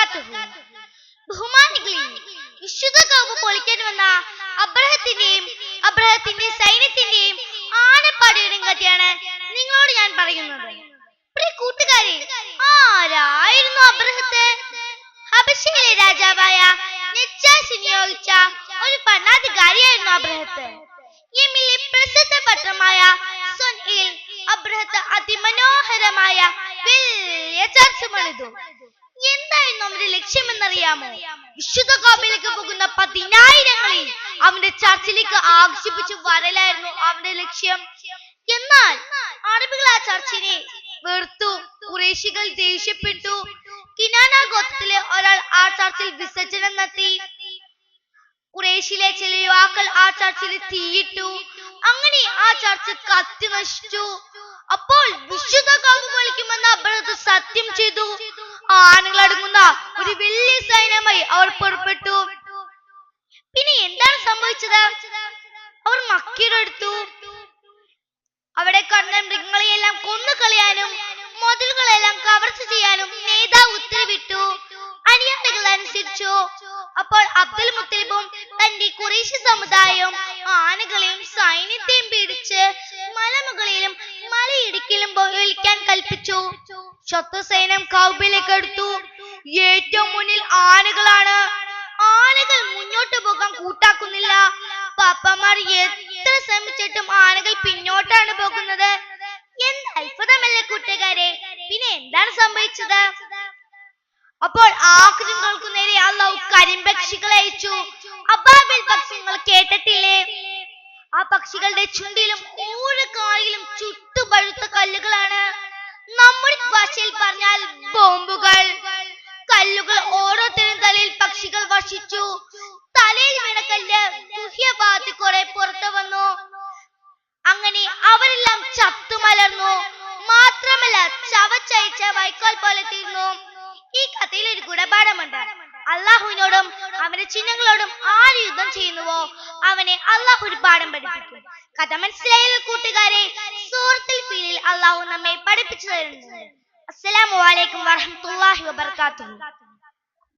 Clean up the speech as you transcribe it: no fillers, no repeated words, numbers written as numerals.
വബർക്കാത്തുഹു. ബഹുമാനികളെ, വിശുദ്ധ കഅബ പൊളിക്കാൻ വന്ന അബ്രഹത്തിന്റെ സൈന്യത്തിന്റെയും ആനപ്പടയുടെയും കഥയാണ് നിങ്ങളോട് ഞാൻ പറയുന്നത്. പ്രിയ കൂട്ടുകാരെ, ആരായിരുന്നു അബ്രഹത്ത്? ഹബശയിലെ രാജാവായ നെച്ചാശി നിയോഗിച്ച ഒരു ഭരണാധികാരിയായിരുന്നു അബ്രഹത്ത്. യമനിലെ പ്രസിദ്ധ പട്ടണമായ സൊൻഇൽ അബ്രഹത്ത് അതിമനോഹരമായ വലിയ ചർച്ച പണിതു. എന്തായിരുന്നു അവന്റെ ലക്ഷ്യമെന്നറിയാമോ? വിശുദ്ധ കഅബയിലേക്ക് പോകുന്ന 10,000ങ്ങളെ അവന്റെ ചർച്ചിലേക്ക് ആകർഷിപ്പിച്ചു വരലായിരുന്നു അവന്റെ ലക്ഷ്യം. എന്നാൽ അറബികൾ ആ ചർച്ചിനെ വെറുത്തു. ഖുറൈശികൾ ദേഷ്യപ്പെട്ടു. കിനാന ഗോത്രത്തിലെ ഒരാൾ ആ ചർച്ചിൽ വിസർജനം നടത്തി. ഖുറൈശിലെ ചില യുവാക്കൾ ആ ചർച്ചിൽ തീയിട്ടു. അങ്ങനെ ആ ചർച്ച് കത്തി നശിച്ചു. അപ്പോൾ വിശുദ്ധ കഅബ പൊളിക്കുമെന്ന് അബ്രഹത്ത് സത്യം ചെയ്തു. ആനകൾ അടങ്ങുന്ന ഒരു വലിയ സൈന്യമായി അവർ പുറപ്പെട്ടു. പിന്നെ എന്താണ് സംഭവിച്ചത്? അവർ മക്കയെടുത്തു. അവിടെ കണ്ട മൃഗങ്ങളെയെല്ലാം കൊന്നുകളയാനും മതിലുകളെല്ലാം കവർച്ച ചെയ്യാനും നേതാവ് ഉത്തരവിട്ടു. അനുയായികൾ അനുസരിച്ചു. അപ്പോൾ അബ്ദുൽ മുത്തലിബും തന്റെ ഖുറൈശി സമുദായവും ആനകളെയും സൈന്യത്തെയും പിടിച്ച് മലമുകളിലും മലയിടുക്കിലും ഒളിക്കാൻ കൽപ്പിച്ചു. ശത്രു സൈന്യം കഅബയിലേക്ക് അടുത്തു. ഏറ്റവും മുന്നിൽ ആനകളാണ്. ആനകൾ മുന്നോട്ട് പോകാൻ കൂട്ടാക്കുന്നില്ല. പാപ്പമാർ എത്ര ശ്രമിച്ചിട്ടും ആനകൾ പിന്നോട്ടാണ് പോകുന്നത്. എന്ത് അത്ഭുതമല്ലേ കൂട്ടുകാരെ! പിന്നെ എന്താണ് സംഭവിച്ചത്? അപ്പോൾ ആക്രമണങ്ങൾക്ക് നേരെ അല്ലാഹു കരിമ്പക്ഷികളെ അയച്ചു. അബാബിൽ പക്ഷി നിങ്ങൾ കേട്ടിട്ടില്ലേ? ആ പക്ഷികളുടെ ചുണ്ടിലും ഓരോ കാലിലും ചുട്ടുപഴുത്ത കല്ലുകളാണ്. നമ്മുടെ ഭാഷയിൽ പറഞ്ഞാൽ ബോംബുകൾ. കല്ലുകൾ ഓരോരുത്തരും തലയിൽ പക്ഷികൾ വർഷിച്ചു. തലയിൽ വീണ കല്ല് ഗുഹ്യഭാഗത്ത് കുറെ പുറത്തു വന്നു. അങ്ങനെ അവരെല്ലാം ചത്തുമലർന്നു. മാത്രമല്ല ചവച്ചയച്ച വൈക്കോൽ പോലെ തീർന്നു. ഈ കഥയിൽ ഒരു ഗുണപാഠമുണ്ട്. അള്ളാഹുവിനോടും അവന്റെ ചിഹ്നങ്ങളോടും ആര് യുദ്ധം ചെയ്യുന്നുവോ അവനെ അള്ളാഹു ഒരു പാഠം പഠിപ്പിക്കും. കഥ മനസ്സിലായ കൂട്ടുകാരെ, സൂറത്തുൽ ഫീലിൽ അള്ളാഹു നമ്മെ പഠിപ്പിച്ചു തരുന്നുണ്ട്. അസ്സലാമു അലൈക്കും വറഹ്മത്തുള്ളാഹി വബറകാതുഹു.